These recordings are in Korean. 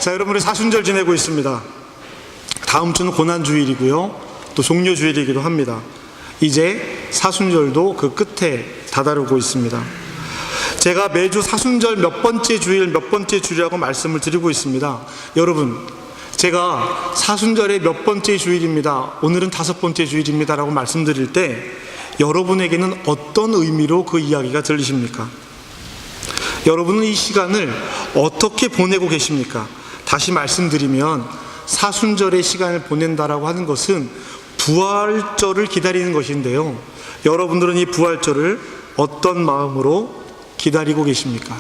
자, 여러분, 우리 사순절 지내고 있습니다. 다음 주는 고난주일이고요, 또 종료주일이기도 합니다. 이제 사순절도 그 끝에 다다르고 있습니다. 제가 매주 사순절 몇 번째 주일이라고 말씀을 드리고 있습니다. 여러분, 제가 사순절의 몇 번째 주일입니다, 오늘은 5번째 주일입니다 라고 말씀드릴 때 여러분에게는 어떤 의미로 그 이야기가 들리십니까? 여러분은 이 시간을 어떻게 보내고 계십니까? 다시 말씀드리면 사순절의 시간을 보낸다라고 하는 것은 부활절을 기다리는 것인데요, 여러분들은 이 부활절을 어떤 마음으로 기다리고 계십니까?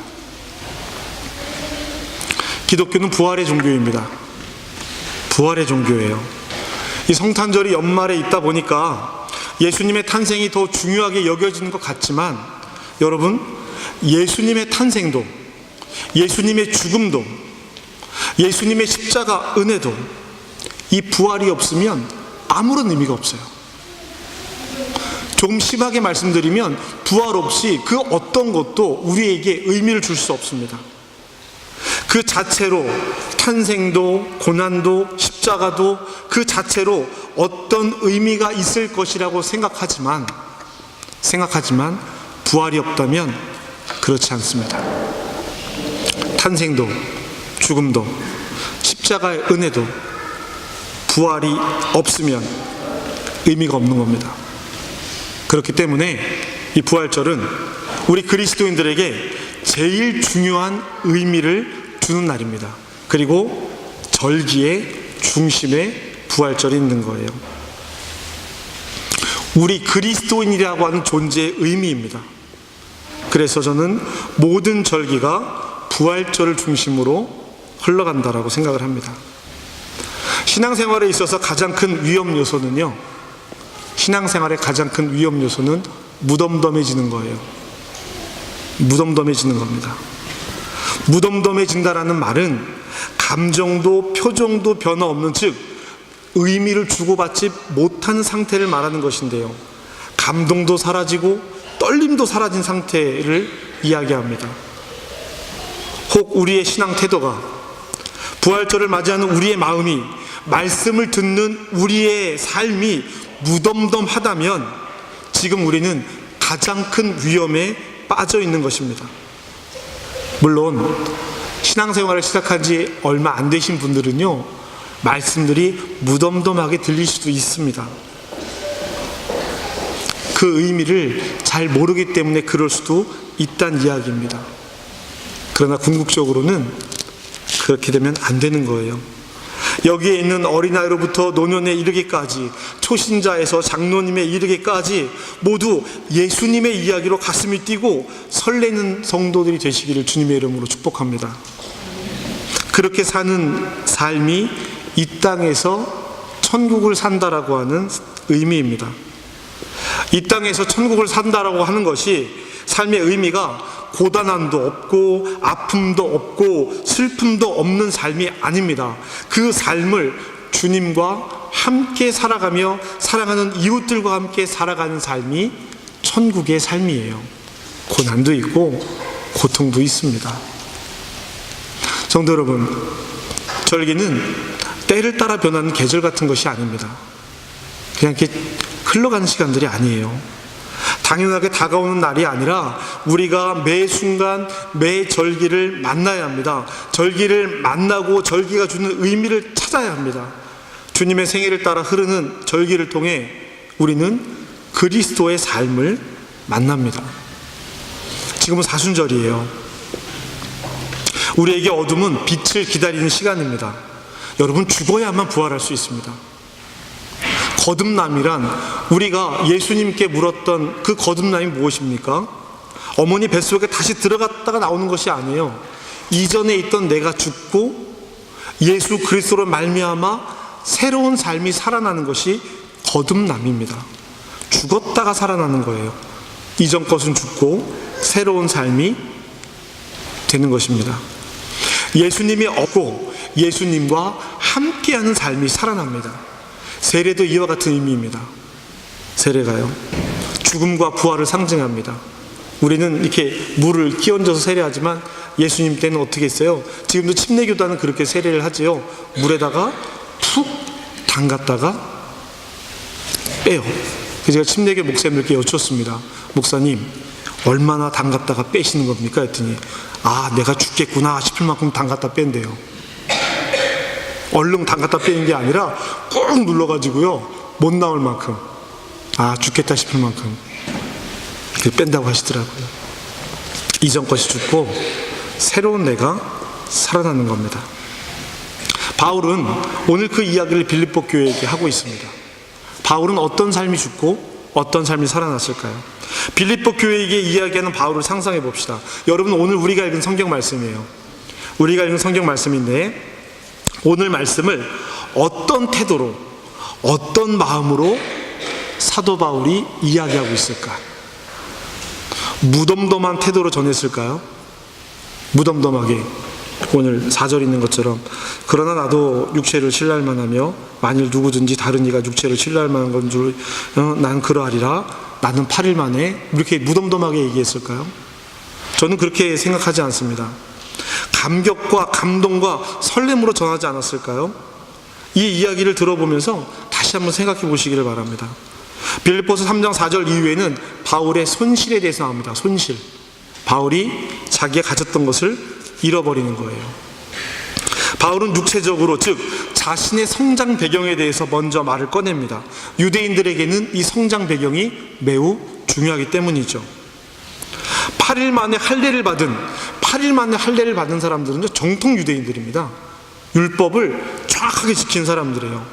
기독교는 부활의 종교입니다. 부활의 종교예요. 이 성탄절이 연말에 있다 보니까 예수님의 탄생이 더 중요하게 여겨지는 것 같지만, 여러분, 예수님의 탄생도, 예수님의 죽음도, 예수님의 십자가 은혜도 이 부활이 없으면 아무런 의미가 없어요. 조금 심하게 말씀드리면 부활 없이 그 어떤 것도 우리에게 의미를 줄 수 없습니다. 그 자체로 탄생도, 고난도, 십자가도 그 자체로 어떤 의미가 있을 것이라고 생각하지만 부활이 없다면 그렇지 않습니다. 탄생도, 죽음도, 십자가의 은혜도 부활이 없으면 의미가 없는 겁니다. 그렇기 때문에 이 부활절은 우리 그리스도인들에게 제일 중요한 의미를 주는 날입니다. 그리고 절기의 중심에 부활절이 있는 거예요. 우리 그리스도인이라고 하는 존재의 의미입니다. 그래서 저는 모든 절기가 부활절을 중심으로 흘러간다라고 생각을 합니다. 신앙생활에 있어서 가장 큰 위험 요소는요, 신앙생활의 가장 큰 위험 요소는 무덤덤해지는 거예요. 무덤덤해지는 겁니다. 무덤덤해진다라는 말은 감정도 표정도 변화 없는, 즉 의미를 주고받지 못하는 상태를 말하는 것인데요, 감동도 사라지고 떨림도 사라진 상태를 이야기합니다. 혹 우리의 신앙 태도가, 부활절을 맞이하는 우리의 마음이, 말씀을 듣는 우리의 삶이 무덤덤하다면 지금 우리는 가장 큰 위험에 빠져 있는 것입니다. 물론 신앙생활을 시작한 지 얼마 안 되신 분들은요, 말씀들이 무덤덤하게 들릴 수도 있습니다. 그 의미를 잘 모르기 때문에 그럴 수도 있다는 이야기입니다. 그러나 궁극적으로는 그렇게 되면 안 되는 거예요. 여기에 있는 어린아이로부터 노년에 이르기까지, 초신자에서 장로님에 이르기까지 모두 예수님의 이야기로 가슴이 뛰고 설레는 성도들이 되시기를 주님의 이름으로 축복합니다. 그렇게 사는 삶이 이 땅에서 천국을 산다라고 하는 의미입니다. 이 땅에서 천국을 산다라고 하는 것이 삶의 의미가 고단함도 없고 아픔도 없고 슬픔도 없는 삶이 아닙니다. 그 삶을 주님과 함께 살아가며 사랑하는 이웃들과 함께 살아가는 삶이 천국의 삶이에요. 고난도 있고 고통도 있습니다. 성도 여러분, 절기는 때를 따라 변하는 계절 같은 것이 아닙니다. 그냥 이렇게 흘러가는 시간들이 아니에요. 당연하게 다가오는 날이 아니라 우리가 매 순간 매 절기를 만나야 합니다. 절기를 만나고 절기가 주는 의미를 찾아야 합니다. 주님의 생애를 따라 흐르는 절기를 통해 우리는 그리스도의 삶을 만납니다. 지금은 사순절이에요. 우리에게 어둠은 빛을 기다리는 시간입니다. 여러분, 죽어야만 부활할 수 있습니다. 거듭남이란, 우리가 예수님께 물었던 그 거듭남이 무엇입니까? 어머니 뱃속에 다시 들어갔다가 나오는 것이 아니에요. 이전에 있던 내가 죽고 예수 그리스도로 말미암아 새로운 삶이 살아나는 것이 거듭남입니다. 죽었다가 살아나는 거예요. 이전 것은 죽고 새로운 삶이 되는 것입니다. 예수님이 없고 예수님과 함께하는 삶이 살아납니다. 세례도 이와 같은 의미입니다. 세례가요, 죽음과 부활을 상징합니다. 우리는 이렇게 물을 끼얹어서 세례하지만 예수님 때는 어떻게 했어요? 지금도 침례교단은 그렇게 세례를 하지요. 물에다가 푹 담갔다가 빼요. 그래서 제가 침례교 목사님들께 여쭙습니다. 목사님, 얼마나 담갔다가 빼시는 겁니까? 했더니 내가 죽겠구나 싶을 만큼 담갔다 뺀대요. 얼른 담갔다 빼는 게 아니라 꾹 눌러가지고요, 못 나올 만큼, 죽겠다 싶을 만큼 뺀다고 하시더라고요. 이전 것이 죽고 새로운 내가 살아나는 겁니다. 바울은 오늘 그 이야기를 빌립보 교회에게 하고 있습니다. 바울은 어떤 삶이 죽고 어떤 삶이 살아났을까요? 빌립보 교회에게 이야기하는 바울을 상상해 봅시다. 여러분, 오늘 우리가 읽은 성경 말씀이에요. 우리가 읽은 성경 말씀인데, 오늘 말씀을 어떤 태도로, 어떤 마음으로 사도 바울이 이야기하고 있을까? 무덤덤한 태도로 전했을까요? 무덤덤하게, 오늘 4절 있는 것처럼, 그러나 나도 육체를 신뢰할 만하며 만일 누구든지 다른 이가 육체를 신뢰할 만한 건 줄 난 그러하리라. 나는 8일 만에, 이렇게 무덤덤하게 얘기했을까요? 저는 그렇게 생각하지 않습니다. 감격과 감동과 설렘으로 전하지 않았을까요? 이 이야기를 들어보면서 다시 한번 생각해 보시기를 바랍니다. 빌립보서 3장 4절 이후에는 바울의 손실에 대해서 나옵니다. 손실. 바울이 자기가 가졌던 것을 잃어버리는 거예요. 바울은 육체적으로, 즉 자신의 성장 배경에 대해서 먼저 말을 꺼냅니다. 유대인들에게는 이 성장 배경이 매우 중요하기 때문이죠. 8일 만에 할례를 받은 사람들은 정통 유대인들입니다. 율법을 정확하게 지킨 사람들이에요.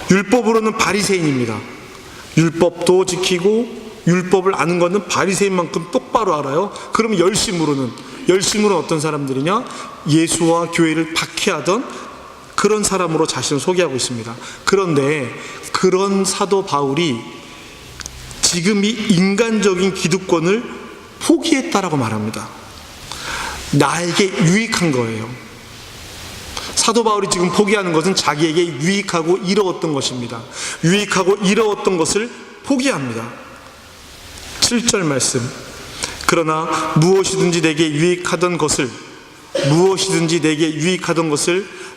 율법으로는 바리새인입니다. 율법도 지키고 율법을 아는 것은 바리새인만큼 똑바로 알아요. 그럼 열심으로는 어떤 사람들이냐? 예수와 교회를 박해하던 그런 사람으로 자신을 소개하고 있습니다. 그런데 그런 사도 바울이 지금 이 인간적인 기득권을 포기했다라고 말합니다. 나에게 유익한 거예요. 사도 바울이 지금 포기하는 것은 자기에게 유익하고 이로웠던 것입니다. 유익하고 이로웠던 것을 포기합니다. 7절 말씀. 그러나 무엇이든지 내게 유익하던 것을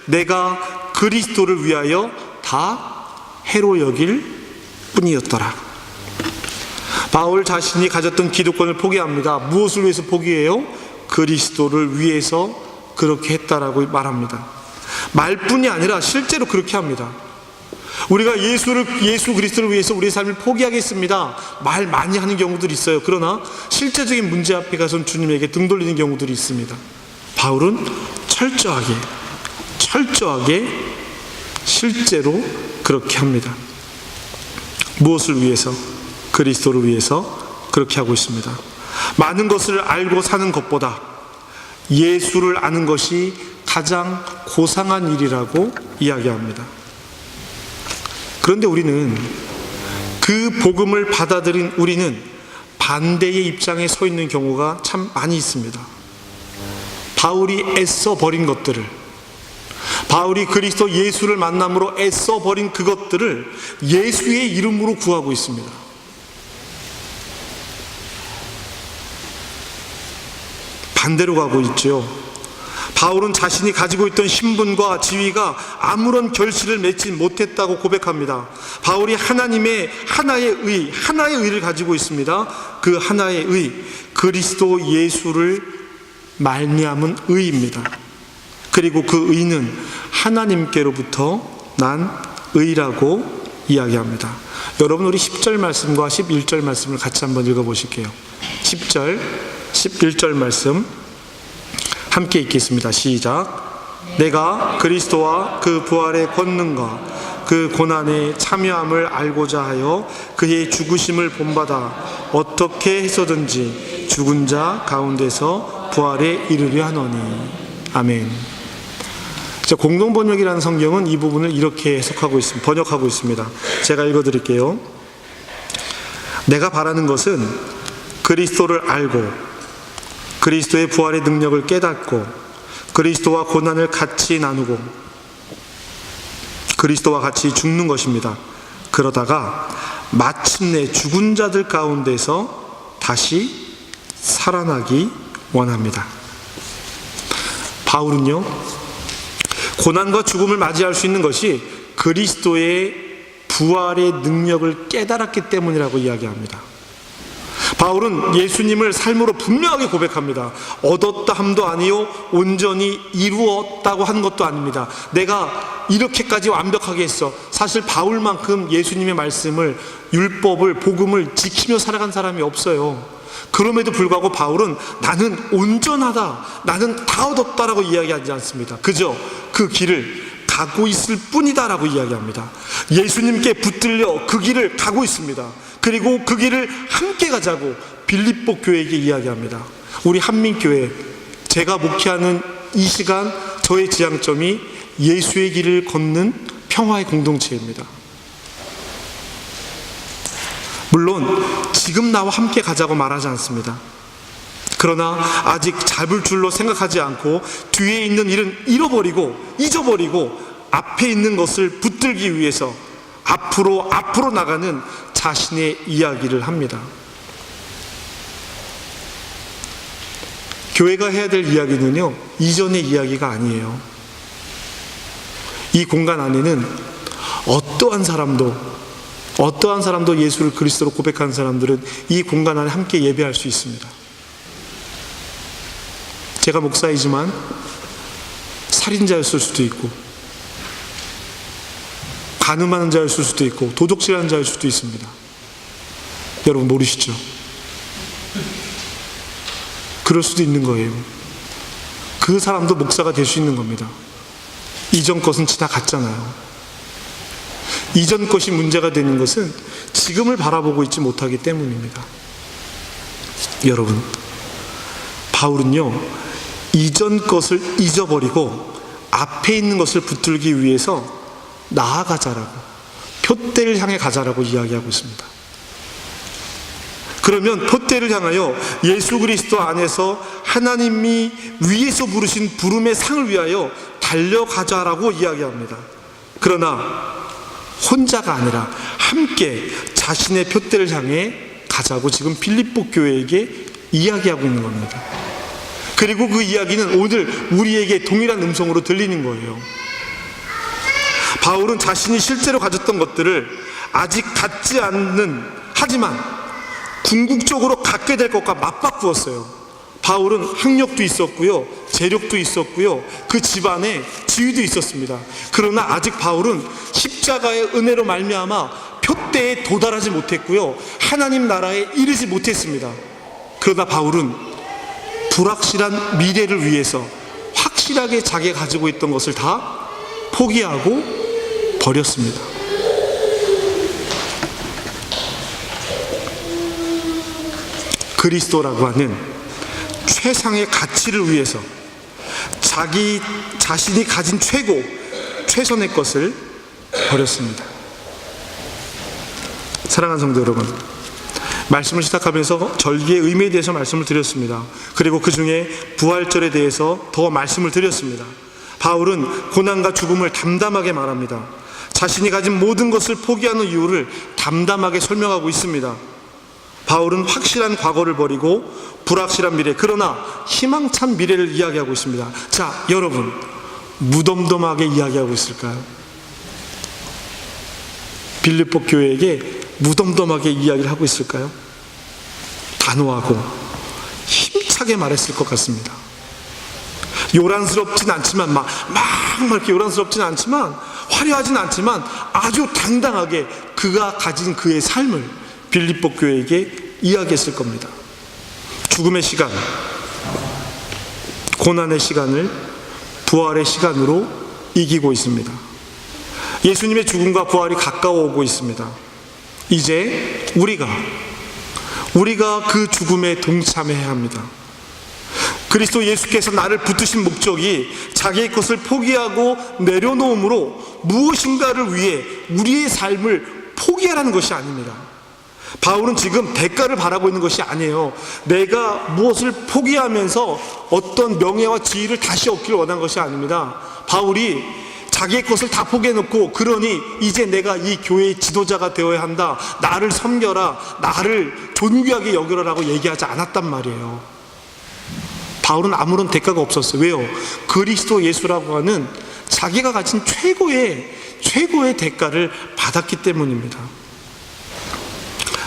내가 그리스도를 위하여 다 해로 여길 뿐이었더라. 바울 자신이 가졌던 기득권을 포기합니다. 무엇을 위해서 포기해요? 그리스도를 위해서 그렇게 했다라고 말합니다. 말뿐이 아니라 실제로 그렇게 합니다. 우리가 예수 그리스도를 위해서 우리의 삶을 포기하겠습니다, 말 많이 하는 경우들이 있어요. 그러나 실제적인 문제 앞에 가서는 주님에게 등 돌리는 경우들이 있습니다. 바울은 철저하게 실제로 그렇게 합니다. 무엇을 위해서? 그리스도를 위해서 그렇게 하고 있습니다. 많은 것을 알고 사는 것보다 예수를 아는 것이 가장 고상한 일이라고 이야기합니다. 그런데 우리는 그 복음을 받아들인 우리는 반대의 입장에 서 있는 경우가 참 많이 있습니다. 바울이 애써 버린 것들을, 바울이 그리스도 예수를 만남으로 애써 버린 그것들을 예수의 이름으로 구하고 있습니다. 반대로 가고 있죠. 바울은 자신이 가지고 있던 신분과 지위가 아무런 결실을 맺지 못했다고 고백합니다. 바울이 하나님의 하나의 의를 가지고 있습니다. 그 하나의 의, 그리스도 예수를 말미암은 의입니다. 그리고 그 의는 하나님께로부터 난 의라고 이야기합니다. 여러분, 우리 10절 말씀과 11절 말씀을 같이 한번 읽어보실게요. 10절, 11절 말씀 함께 읽겠습니다. 시작. 내가 그리스도와 그 부활의 권능과 그 고난의 참여함을 알고자 하여 그의 죽으심을 본받아 어떻게 해서든지 죽은 자 가운데서 부활에 이르려 하노니. 아멘. 공동번역이라는 성경은 이 부분을 이렇게 번역하고 있습니다. 제가 읽어드릴게요. 내가 바라는 것은 그리스도를 알고 그리스도의 부활의 능력을 깨닫고 그리스도와 고난을 같이 나누고 그리스도와 같이 죽는 것입니다. 그러다가 마침내 죽은 자들 가운데서 다시 살아나기 원합니다. 바울은요, 고난과 죽음을 맞이할 수 있는 것이 그리스도의 부활의 능력을 깨달았기 때문이라고 이야기합니다. 바울은 예수님을 삶으로 분명하게 고백합니다. 얻었다 함도 아니요 온전히 이루었다고 한 것도 아닙니다. 내가 이렇게까지 완벽하게 했어. 사실 바울만큼 예수님의 말씀을, 율법을, 복음을 지키며 살아간 사람이 없어요. 그럼에도 불구하고 바울은 나는 온전하다, 나는 다 얻었다라고 이야기하지 않습니다. 그저 그 길을 가고 있을 뿐이다 라고 이야기합니다. 예수님께 붙들려 그 길을 가고 있습니다. 그리고 그 길을 함께 가자고 빌립보 교회에게 이야기합니다. 우리 한민교회, 제가 목회하는 이 시간 저의 지향점이 예수의 길을 걷는 평화의 공동체입니다. 물론 지금 나와 함께 가자고 말하지 않습니다. 그러나 아직 잡을 줄로 생각하지 않고 뒤에 있는 일은 잊어버리고 앞에 있는 것을 붙들기 위해서 앞으로 나가는 자신의 이야기를 합니다. 교회가 해야 될 이야기는요, 이전의 이야기가 아니에요. 이 공간 안에는 어떠한 사람도 예수를 그리스도로 고백하는 사람들은 이 공간 안에 함께 예배할 수 있습니다. 제가 목사이지만 살인자였을 수도 있고, 간음하는 자였을 수도 있고, 도둑질하는 자일 수도 있습니다. 여러분 모르시죠? 그럴 수도 있는 거예요. 그 사람도 목사가 될 수 있는 겁니다. 이전 것은 지나갔잖아요. 이전 것이 문제가 되는 것은 지금을 바라보고 있지 못하기 때문입니다. 여러분, 바울은요, 이전 것을 잊어버리고 앞에 있는 것을 붙들기 위해서 나아가자라고, 표대를 향해 가자라고 이야기하고 있습니다. 그러면 표대를 향하여 예수 그리스도 안에서 하나님이 위에서 부르신 부름의 상을 위하여 달려가자라고 이야기합니다. 그러나 혼자가 아니라 함께 자신의 표대를 향해 가자고 지금 빌립보 교회에게 이야기하고 있는 겁니다. 그리고 그 이야기는 오늘 우리에게 동일한 음성으로 들리는 거예요. 바울은 자신이 실제로 가졌던 것들을 아직 갖지 않는, 하지만 궁극적으로 갖게 될 것과 맞바꾸었어요. 바울은 학력도 있었고요, 재력도 있었고요, 그 집안에 지위도 있었습니다. 그러나 아직 바울은 십자가의 은혜로 말미암아 표대에 도달하지 못했고요, 하나님 나라에 이르지 못했습니다. 그러나 바울은 불확실한 미래를 위해서 확실하게 자기가 가지고 있던 것을 다 포기하고 버렸습니다. 그리스도라고 하는 최상의 가치를 위해서 자기 자신이 가진 최선의 것을 버렸습니다. 사랑하는 성도 여러분, 말씀을 시작하면서 절기의 의미에 대해서 말씀을 드렸습니다. 그리고 그 중에 부활절에 대해서 더 말씀을 드렸습니다. 바울은 고난과 죽음을 담담하게 말합니다. 자신이 가진 모든 것을 포기하는 이유를 담담하게 설명하고 있습니다. 바울은 확실한 과거를 버리고 불확실한 미래, 그러나 희망찬 미래를 이야기하고 있습니다. 자, 여러분, 무덤덤하게 이야기하고 있을까요? 빌립보 교회에게 무덤덤하게 이야기를 하고 있을까요? 단호하고 힘차게 말했을 것 같습니다. 요란스럽진 않지만 막 이렇게 요란스럽진 않지만, 화려하진 않지만 아주 당당하게 그가 가진 그의 삶을 빌립보 교회에게 이야기했을 겁니다. 죽음의 시간, 고난의 시간을 부활의 시간으로 이기고 있습니다. 예수님의 죽음과 부활이 가까워 오고 있습니다. 이제 우리가 그 죽음에 동참해야 합니다. 그리스도 예수께서 나를 붙드신 목적이 자기의 것을 포기하고 내려놓음으로 무엇인가를 위해 우리의 삶을 포기하라는 것이 아닙니다. 바울은 지금 대가를 바라고 있는 것이 아니에요. 내가 무엇을 포기하면서 어떤 명예와 지위를 다시 얻기를 원한 것이 아닙니다. 바울이 자기의 것을 다 포기해놓고, 그러니 이제 내가 이 교회의 지도자가 되어야 한다, 나를 섬겨라, 나를 존귀하게 여기라라고 얘기하지 않았단 말이에요. 바울은 아무런 대가가 없었어요. 왜요? 그리스도 예수라고 하는 자기가 가진 최고의 대가를 받았기 때문입니다.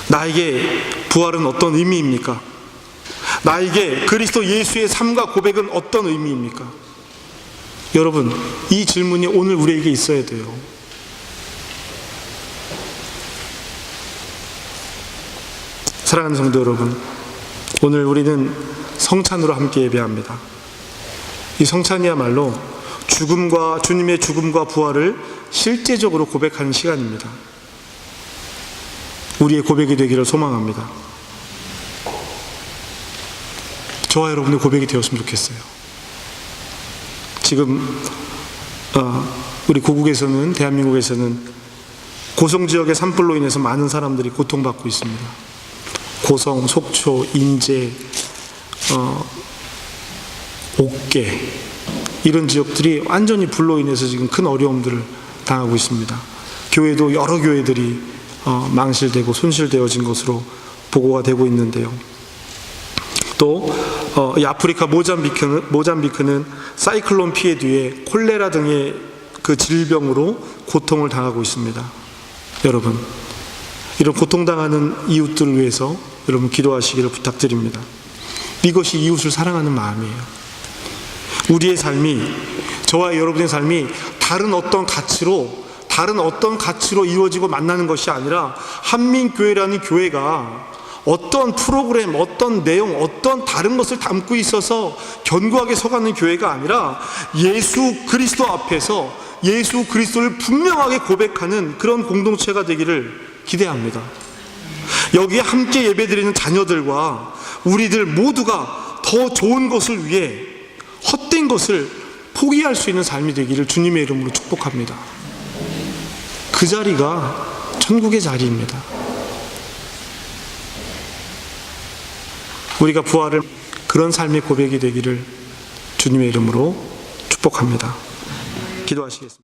나에게 부활은 어떤 의미입니까? 나에게 그리스도 예수의 삶과 고백은 어떤 의미입니까? 여러분, 이 질문이 오늘 우리에게 있어야 돼요. 사랑하는 성도 여러분, 오늘 우리는 성찬으로 함께 예배합니다. 이 성찬이야말로 주님의 죽음과 부활을 실제적으로 고백하는 시간입니다. 우리의 고백이 되기를 소망합니다. 저와 여러분의 고백이 되었으면 좋겠어요. 지금 우리 고국에서는, 대한민국에서는 고성지역의 산불로 인해서 많은 사람들이 고통받고 있습니다. 고성, 속초, 인제, 옥계 이런 지역들이 완전히 불로 인해서 지금 큰 어려움들을 당하고 있습니다. 교회도 여러 교회들이 망실되고 손실되어진 것으로 보고가 되고 있는데요. 또 이 아프리카 모잠비크는 사이클론 피해 뒤에 콜레라 등의 그 질병으로 고통을 당하고 있습니다. 여러분, 이런 고통당하는 이웃들을 위해서 여러분 기도하시기를 부탁드립니다. 이것이 이웃을 사랑하는 마음이에요. 우리의 삶이, 저와 여러분의 삶이 다른 어떤 가치로 이루어지고 만나는 것이 아니라 한민교회라는 교회가 어떤 프로그램, 어떤 내용, 어떤 다른 것을 담고 있어서 견고하게 서가는 교회가 아니라 예수 그리스도 앞에서 예수 그리스도를 분명하게 고백하는 그런 공동체가 되기를 기대합니다. 여기에 함께 예배드리는 자녀들과 우리들 모두가 더 좋은 것을 위해 헛된 것을 포기할 수 있는 삶이 되기를 주님의 이름으로 축복합니다. 그 자리가 천국의 자리입니다. 우리가 부활을 그런 삶의 고백이 되기를 주님의 이름으로 축복합니다. 기도하시겠습니다.